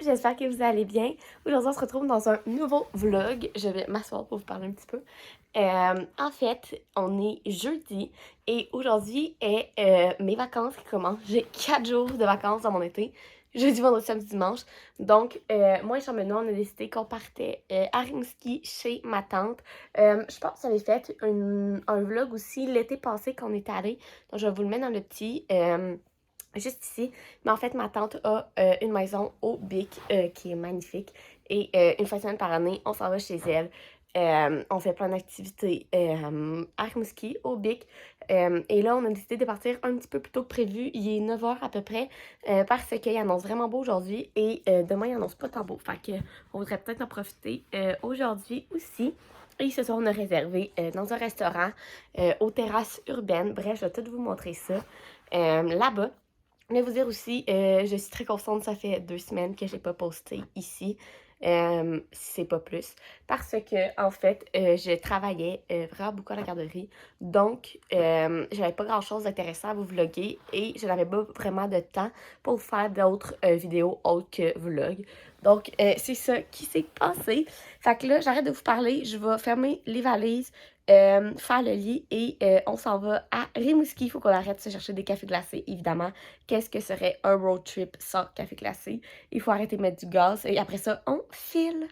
j'espère que vous allez bien. Aujourd'hui, on se retrouve dans un nouveau vlog. Je vais m'asseoir pour vous parler un petit peu. En fait, on est jeudi et aujourd'hui est mes vacances qui commencent. J'ai 4 jours de vacances dans mon été. Jeudi, vendredi, samedi, dimanche. Donc, moi et Jean-Benoît, on a décidé qu'on partait à Rimouski chez ma tante. Je pense que j'avais fait un vlog aussi l'été passé qu'on est allé. Donc, je vais vous le mettre dans le petit... juste ici. Mais en fait, ma tante a une maison au Bic qui est magnifique. Et une fois semaine par année, on s'en va chez elle. On fait plein d'activités à Rimouski, au Bic. Et là, on a décidé de partir un petit peu plus tôt que prévu. Il est 9 h à peu près parce qu'il annonce vraiment beau aujourd'hui. Et demain, il annonce pas tant beau. Fait que on voudrait peut-être en profiter aujourd'hui aussi. Et ce soir, on a réservé dans un restaurant aux terrasses urbaines. Bref, je vais tout vous montrer ça là-bas. Je voulais vous dire aussi, je suis très contente, ça fait 2 semaines que j'ai pas posté ici, si c'est pas plus, parce que en fait, je travaillais vraiment beaucoup à la garderie, donc j'avais pas grand-chose d'intéressant à vous vlogger et je n'avais pas vraiment de temps pour faire d'autres vidéos autres que vlog. Donc, c'est ça qui s'est passé. Fait que là, j'arrête de vous parler, je vais fermer les valises, faire le lit et on s'en va à Rimouski. Il faut qu'on arrête de se chercher des cafés glacés, évidemment. Qu'est-ce que serait un road trip sans café glacé? Il faut arrêter de mettre du gaz et après ça, on file.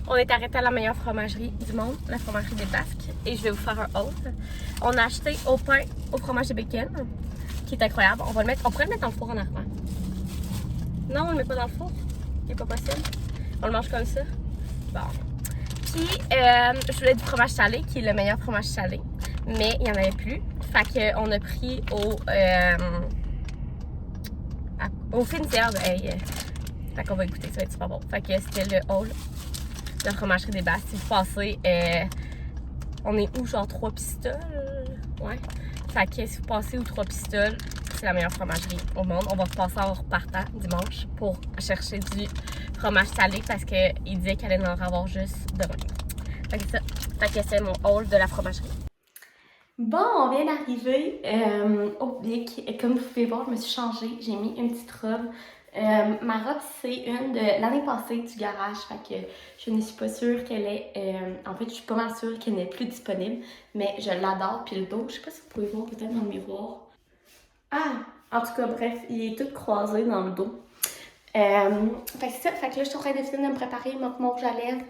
On est arrêté à la meilleure fromagerie du monde, la fromagerie des Basques, et je vais vous faire un haul. On a acheté au pain au fromage de bacon, qui est incroyable. On pourrait le mettre dans le four en arrière. Non, on le met pas dans le four. C'est pas possible. On le mange comme ça. Bon. Puis, je voulais du fromage salé, qui est le meilleur fromage salé. Mais il n'y en avait plus. Fait qu'on a pris au Fine-Herbe. Hey, fait qu'on va écouter, ça va être super bon. Fait que c'était le haul de la fromagerie des Basques. Si vous passez, on est où, genre 3 pistoles? Ouais. Fait que si vous passez aux 3 pistoles, c'est la meilleure fromagerie au monde. On va passer en repartant dimanche pour chercher du fromage salé parce qu'il disait qu'elle allait en avoir juste demain. Fait que ça. Fait que c'est mon haul de la fromagerie. Bon, on vient d'arriver au Bic. Comme vous pouvez voir, je me suis changée. J'ai mis une petite robe. Ma robe, c'est une de l'année passée du garage. Fait que je ne suis pas sûre qu'elle est... en fait, je suis pas mal sûre qu'elle n'est plus disponible. Mais je l'adore. Puis le dos, je sais pas si vous pouvez voir peut-être dans le miroir. Ah! En tout cas, bref, il est tout croisé dans le dos. Fait que c'est ça. Fait que là, je suis en train de finir de me préparer mon rouge à lèvres.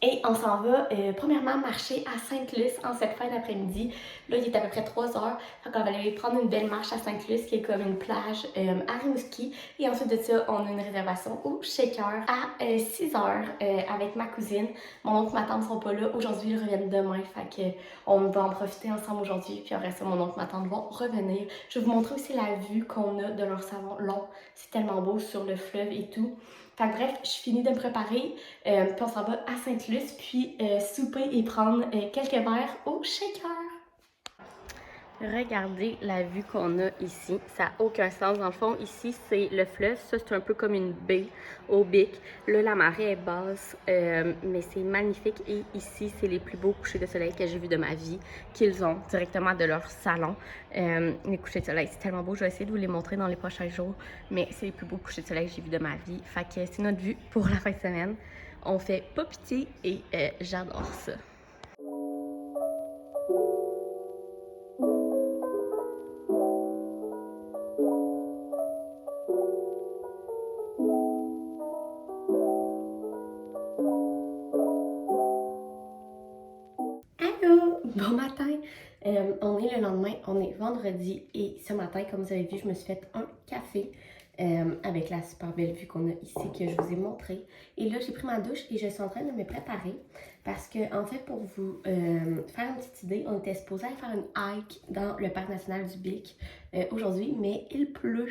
Et on s'en va premièrement marcher à Sainte-Luce en cette fin d'après-midi. Là, il est à peu près 3 h. Fait qu'on va aller prendre une belle marche à Sainte-Luce qui est comme une plage à Rimouski. Et ensuite de ça, on a une réservation au Shaker à 6 h avec ma cousine. Mon oncle et ma tante ne sont pas là. Aujourd'hui, ils reviennent demain. Fait que on va en profiter ensemble aujourd'hui. Puis après ça, mon oncle et ma tante vont revenir. Je vais vous montrer aussi la vue qu'on a de leur salon long. C'est tellement beau sur le fleuve et tout. Fait que bref, je finis de me préparer, puis on s'en va à Sainte-Luce, puis souper et prendre quelques verres au Shaker. Regardez la vue qu'on a ici, ça n'a aucun sens. Dans le fond, ici, c'est le fleuve. Ça, c'est un peu comme une baie au Bic. Là, la marée est basse, mais c'est magnifique. Et ici, c'est les plus beaux couchers de soleil que j'ai vus de ma vie, qu'ils ont directement de leur salon. Les couchers de soleil, c'est tellement beau. Je vais essayer de vous les montrer dans les prochains jours, mais c'est les plus beaux couchers de soleil que j'ai vus de ma vie. Fait que c'est notre vue pour la fin de semaine. On fait pas pitié et j'adore ça. Allô! Bon matin! On est le lendemain, on est vendredi et ce matin, comme vous avez vu, je me suis fait un café avec la super belle vue qu'on a ici que je vous ai montré. Et là, j'ai pris ma douche et je suis en train de me préparer parce que, en fait, pour vous faire une petite idée, on était supposé aller faire une hike dans le parc national du Bic aujourd'hui, mais il pleut.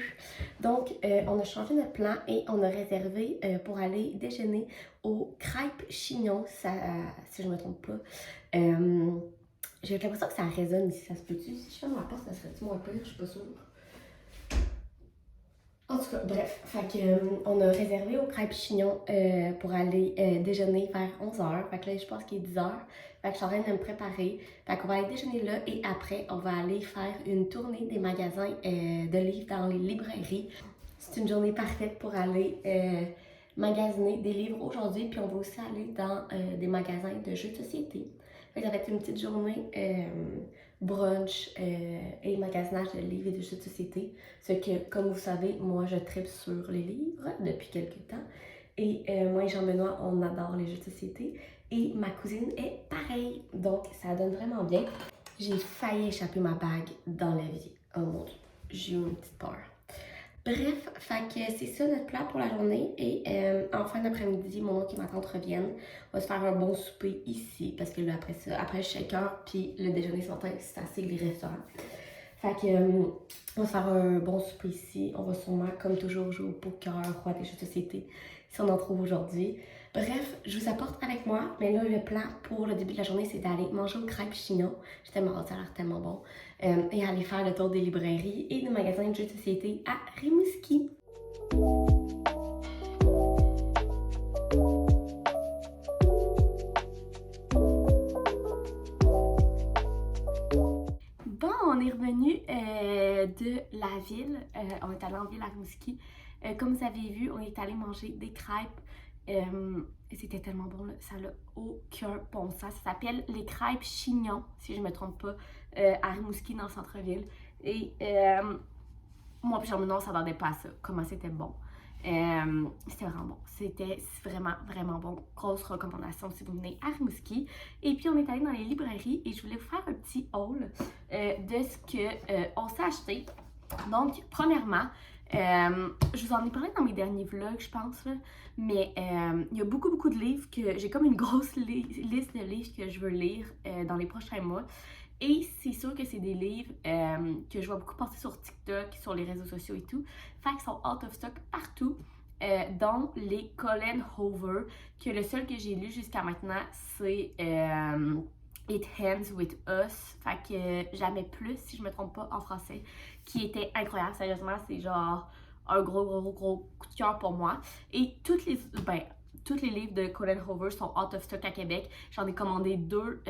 Donc, on a changé notre plan et on a réservé pour aller déjeuner au Crêpes Chignon, si je ne me trompe pas. J'ai l'impression que ça résonne ici, ça se peut-tu? Si je ferme la porte, ça serait-tu moins pire? Je suis pas sûre. En tout cas, bref, fait que, on a réservé au crêpes chignon pour aller déjeuner vers 11h. Fait que là, je pense qu'il est 10h. Fait que je suis en train de me préparer. Fait qu'on va aller déjeuner là et après, on va aller faire une tournée des magasins de livres dans les librairies. C'est une journée parfaite pour aller magasiner des livres aujourd'hui. Puis on va aussi aller dans des magasins de jeux de société. Fait que ça va être une petite journée brunch et magasinage de livres et de jeux de société. Ce que, comme vous savez, moi je tripe sur les livres depuis quelques temps. Et moi et Jean-Benoît, on adore les jeux de société. Et ma cousine est pareille. Donc ça donne vraiment bien. J'ai failli échapper ma bague dans la vie. Oh mon Dieu, j'ai eu une petite peur. Bref, fait que c'est ça notre plat pour la journée. Et en fin d'après-midi, mon oncle et ma tante reviennent. On va se faire un bon souper ici. Parce que là, après ça, après le shaker, puis le déjeuner ce matin, c'est assez les restaurants. Fait que on va se faire un bon souper ici. On va sûrement, comme toujours, jouer au poker, roi des jeux de société, si on en trouve aujourd'hui. Bref, je vous apporte avec moi. Mais là, le plan pour le début de la journée, c'est d'aller manger au crêpes chignon. J'ai tellement hâte, ça a l'air tellement bon. Et aller faire le tour des librairies et des magasins de jeux de société à Rimouski. Bon, on est revenu de la ville. On est allé en ville à Rimouski. Comme vous avez vu, on est allé manger des crêpes. C'était tellement bon, là. Ça n'a aucun bon sens. Ça s'appelle les crêpes Chignon, si je ne me trompe pas, à Rimouski, dans le centre-ville. Et moi puis Jean-Benoît, on s'attendait pas à ça. Comment c'était bon. C'était vraiment bon. C'était vraiment, vraiment bon. Grosse recommandation si vous venez à Rimouski. Et puis, on est allé dans les librairies et je voulais vous faire un petit haul de ce qu'on s'est acheté. Donc, premièrement, je vous en ai parlé dans mes derniers vlogs, je pense, là, mais il y a beaucoup de livres que j'ai comme une grosse liste de livres que je veux lire dans les prochains mois. Et c'est sûr que c'est des livres que je vois beaucoup passer sur TikTok, sur les réseaux sociaux et tout. Fait qu'ils sont out of stock partout, dont les Colin Hoover, que le seul que j'ai lu jusqu'à maintenant, c'est It Ends With Us, fait que Jamais Plus, si je me trompe pas, en français, qui était incroyable. Sérieusement, c'est genre un gros coup de cœur pour moi. Et tous les livres de Colin Hoover sont out of stock à Québec. J'en ai commandé 2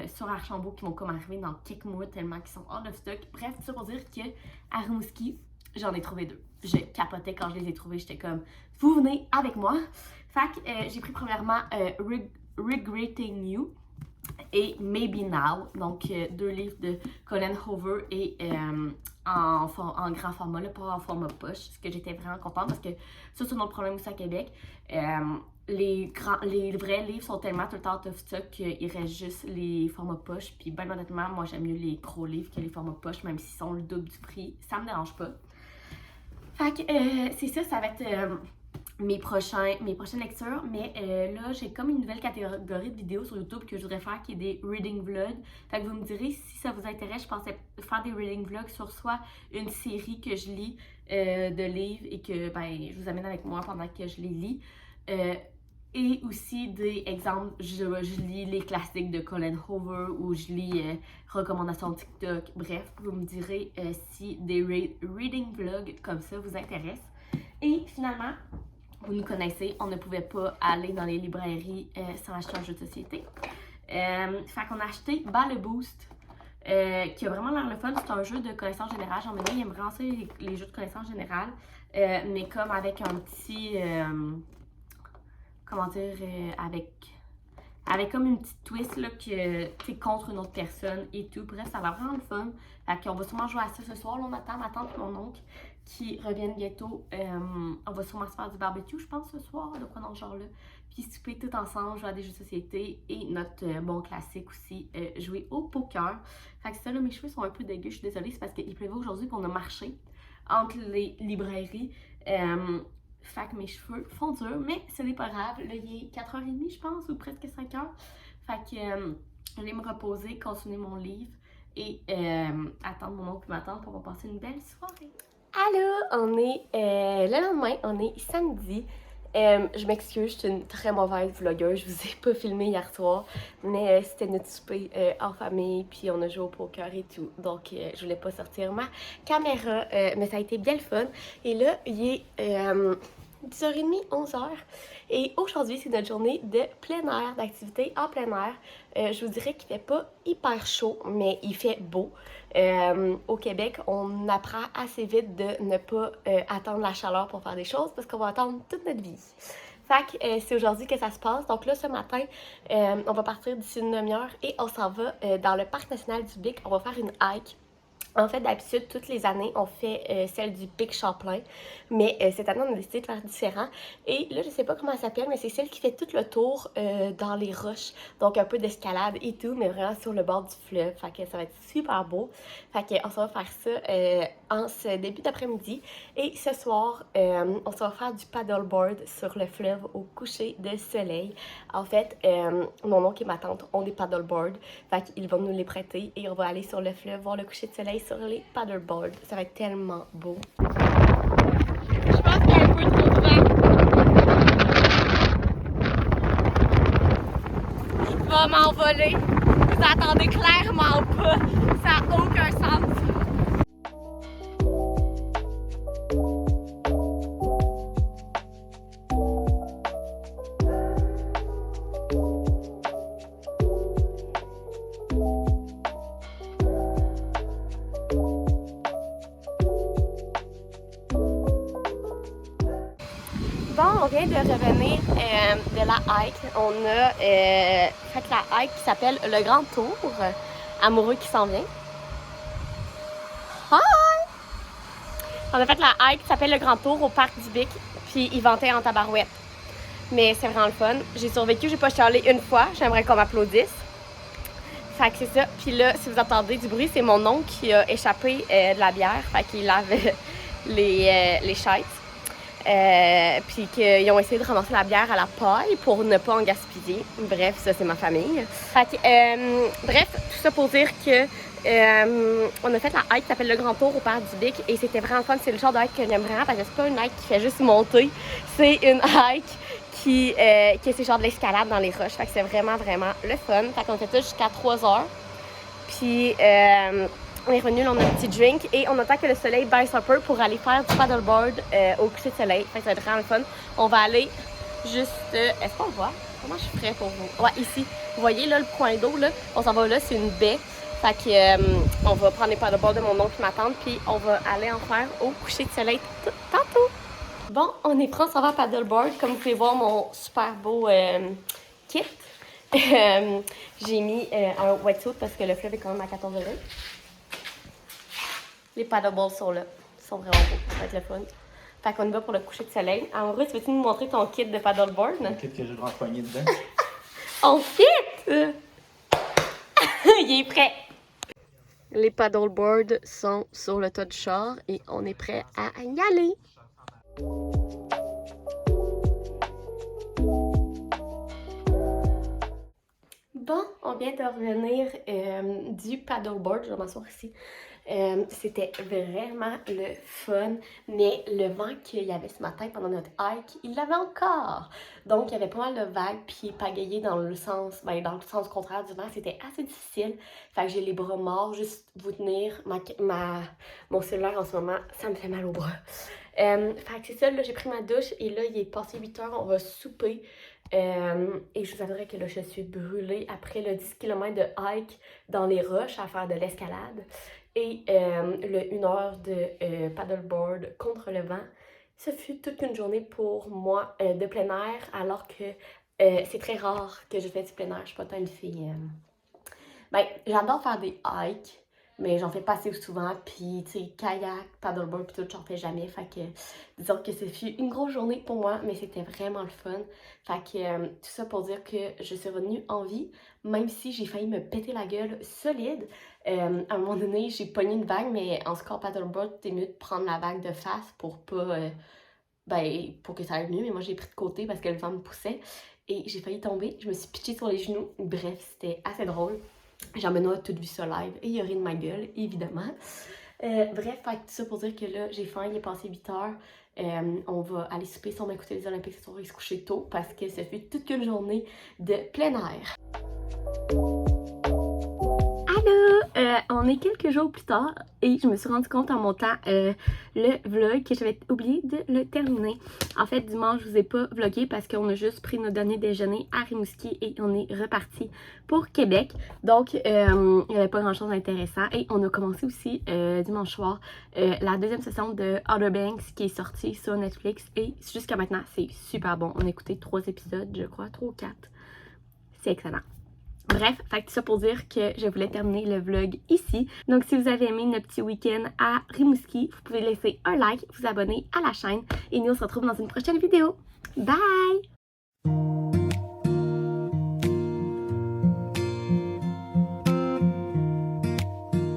sur Archambault qui vont comme arriver dans quelques mois tellement qu'ils sont out of stock. Bref, tout ça pour dire que à Rimouski, j'en ai trouvé 2. Je capotais quand je les ai trouvés. J'étais comme, vous venez avec moi. Fait que j'ai pris premièrement Regretting You et Maybe Now, donc 2 livres de Colin Hoover et en grand format, là, pas en format poche, ce que j'étais vraiment contente parce que ça c'est un autre problème aussi à Québec. Les vrais livres sont tellement tout le temps out of stock qu'il reste juste les formats poche. Puis ben honnêtement, moi j'aime mieux les gros livres que les formats poche, même s'ils sont le double du prix, ça me dérange pas. Fait que c'est ça, ça va être mes prochaines lectures, mais là j'ai comme une nouvelle catégorie de vidéos sur YouTube que je voudrais faire qui est des reading vlogs. Fait que vous me direz si ça vous intéresse. Je pensais faire des reading vlogs sur soit une série que je lis de livres et que ben, je vous amène avec moi pendant que je les lis. Et aussi des exemples, je lis les classiques de Colin Hoover ou je lis recommandations TikTok. Bref, vous me direz si des reading vlogs comme ça vous intéressent. Et finalement, vous nous connaissez, on ne pouvait pas aller dans les librairies sans acheter un jeu de société. Fait qu'on a acheté le Boost, qui a vraiment l'air le fun. C'est un jeu de connaissance générale. J'en ai vraiment ça, les jeux de connaissance générale, mais comme avec un petit, comment dire, avec comme une petite twist là, que t'es contre une autre personne et tout. Bref, ça va vraiment le fun. Fait qu'on va sûrement jouer à ça ce soir. Là, on attend ma tante et mon oncle qui reviennent bientôt. On va sûrement se faire du barbecue, je pense, ce soir, de quoi dans ce genre-là. Puis souper tout ensemble, jouer à des jeux de société et notre bon classique aussi, jouer au poker. Fait que ça, là, mes cheveux sont un peu dégueux, je suis désolée, c'est parce qu'il pleuvait aujourd'hui qu'on a marché entre les librairies. Fait que mes cheveux font dur, mais ce n'est pas grave. Là, il est 4h30, je pense, ou presque 5h. Fait que je vais me reposer, continuer mon livre et attendre mon oncle et ma tante pour passer une belle soirée. Allô, on est le lendemain, on est samedi. Je m'excuse, je suis une très mauvaise vlogueuse. Je vous ai pas filmé hier soir, mais c'était notre souper en famille, puis on a joué au poker et tout. Donc, je voulais pas sortir ma caméra, mais ça a été bien le fun. Et là, il est 10h30, 11h. Et aujourd'hui, c'est notre journée de plein air, d'activité en plein air. Je vous dirais qu'il fait pas hyper chaud, mais il fait beau. Au Québec, on apprend assez vite de ne pas attendre la chaleur pour faire des choses parce qu'on va attendre toute notre vie. Fait que c'est aujourd'hui que ça se passe. Donc là, ce matin, on va partir d'ici une demi-heure et on s'en va dans le parc national du Bic. On va faire une hike. En fait, d'habitude, toutes les années, on fait celle du Pic Champlain, mais cette année, on a décidé de faire différent. Et là, je sais pas comment elle s'appelle, mais c'est celle qui fait tout le tour dans les roches, donc un peu d'escalade et tout, mais vraiment sur le bord du fleuve. Fait que ça va être super beau. Fait que on s'en va faire ça en ce début d'après-midi. Et ce soir, on s'en va faire du paddleboard sur le fleuve au coucher de soleil. En fait, mon oncle et ma tante ont des paddleboards, fait qu'ils vont nous les prêter et on va aller sur le fleuve voir le coucher de soleil sur les paddleboards. Ça va être tellement beau. Je pense qu'il y a un peu trop de vent. Je vais m'envoler. Vous attendez clairement pas. Ça n'a aucun sens. Bon, on vient de revenir de la hike. On a fait la hike qui s'appelle le Grand Tour. Amoureux qui s'en vient. Hi! On a fait la hike qui s'appelle le Grand Tour au parc du Bic. Puis il ventait en tabarouette. Mais c'est vraiment le fun. J'ai survécu, j'ai pas chialé une fois. J'aimerais qu'on m'applaudisse. Fait que c'est ça. Puis là, si vous entendez du bruit, c'est mon oncle qui a échappé de la bière. Fait qu'il lave les chaises. Puis qu'ils ont essayé de ramasser la bière à la paille pour ne pas en gaspiller. Bref, ça, c'est ma famille. Fait que, bref, tout ça pour dire que on a fait la hike qui s'appelle le Grand Tour au parc du Bic et c'était vraiment fun. C'est le genre de hike que j'aime vraiment parce que c'est pas une hike qui fait juste monter. C'est une hike qui c'est genre de l'escalade dans les roches. Fait que c'est vraiment, vraiment le fun. Fait qu'on fait ça jusqu'à 3h. Puis on est revenu, là, on a un petit drink et on attend que le soleil baisse un peu pour aller faire du paddleboard au coucher de soleil. Fait que ça va être vraiment le fun. On va aller juste... est-ce qu'on voit? Comment je ferais pour vous? Ouais, ici. Vous voyez là le point d'eau, là? On s'en va là, c'est une baie. Fait que on va prendre les paddleboards de mon oncle et ma tante puis on va aller en faire au coucher de soleil tantôt. Bon, on est prêt, on s'en va à paddleboard. Comme vous pouvez voir, mon super beau kit. J'ai mis un wetsuit parce que le fleuve est quand même à 14 degrés. Les paddleboards sont là. Ils sont vraiment beaux. Ça va être le fun. Fait qu'on y va pour le coucher de soleil. Alors, Ruth, veux-tu nous montrer ton kit de paddleboard? Le kit que j'ai rempoigné dedans. On fit! Il est prêt. Les paddleboards sont sur le toit du char et on est prêt à y aller. Bon, on vient de revenir du paddleboard. Je vais m'asseoir ici. C'était vraiment le fun, mais le vent qu'il y avait ce matin pendant notre hike, il l'avait encore. Donc, il y avait pas mal de vagues, puis pagayer dans le sens contraire du vent, c'était assez difficile. Fait que j'ai les bras morts, juste vous tenir. Mon cellulaire en ce moment, ça me fait mal au bras. Fait que c'est ça, là, j'ai pris ma douche et là, il est passé 8h, on va souper. Et je vous avouerai que là, je suis brûlée après le 10 km de hike dans les roches à faire de l'escalade et le 1 heure de paddleboard contre le vent. Ce fut toute une journée pour moi de plein air, alors que c'est très rare que je fais du plein air. Je suis pas tant une fille. Ben, j'adore faire des hikes, mais j'en fais pas assez souvent. Puis, tu sais, kayak, paddleboard, puis tout, j'en fais jamais. Fait que, disons que ce fut une grosse journée pour moi, mais c'était vraiment le fun. Fait que, tout ça pour dire que je suis revenue en vie, même si j'ai failli me péter la gueule solide. À un moment donné, j'ai pogné une vague, mais en score paddleboard, t'es mieux de prendre la vague de face pour pas... pour que ça aille mieux. Mais moi, j'ai pris de côté parce que le vent me poussait. Et j'ai failli tomber. Je me suis pitchée sur les genoux. Bref, c'était assez drôle. Jean-Benoît a tout vu ça live et il a ri de ma gueule, évidemment. Bref, fait, tout ça pour dire que là, j'ai faim, il est passé 8h. On va aller souper si on va écouter les Olympiques ce soir et se coucher tôt parce que ça fait toute une journée de plein air. On est quelques jours plus tard et je me suis rendu compte en montant le vlog que j'avais oublié de le terminer. En fait, dimanche, je vous ai pas vlogué parce qu'on a juste pris notre dernier déjeuner à Rimouski et on est reparti pour Québec. Donc, il n'y avait pas grand chose d'intéressant. Et on a commencé aussi dimanche soir la deuxième session de Outer Banks qui est sortie sur Netflix. Et jusqu'à maintenant, c'est super bon. On a écouté 3 épisodes, je crois, 3 ou 4. C'est excellent. Bref, fait que tout ça pour dire que je voulais terminer le vlog ici. Donc si vous avez aimé notre petit week-end à Rimouski, vous pouvez laisser un like, vous abonner à la chaîne et nous on se retrouve dans une prochaine vidéo. Bye!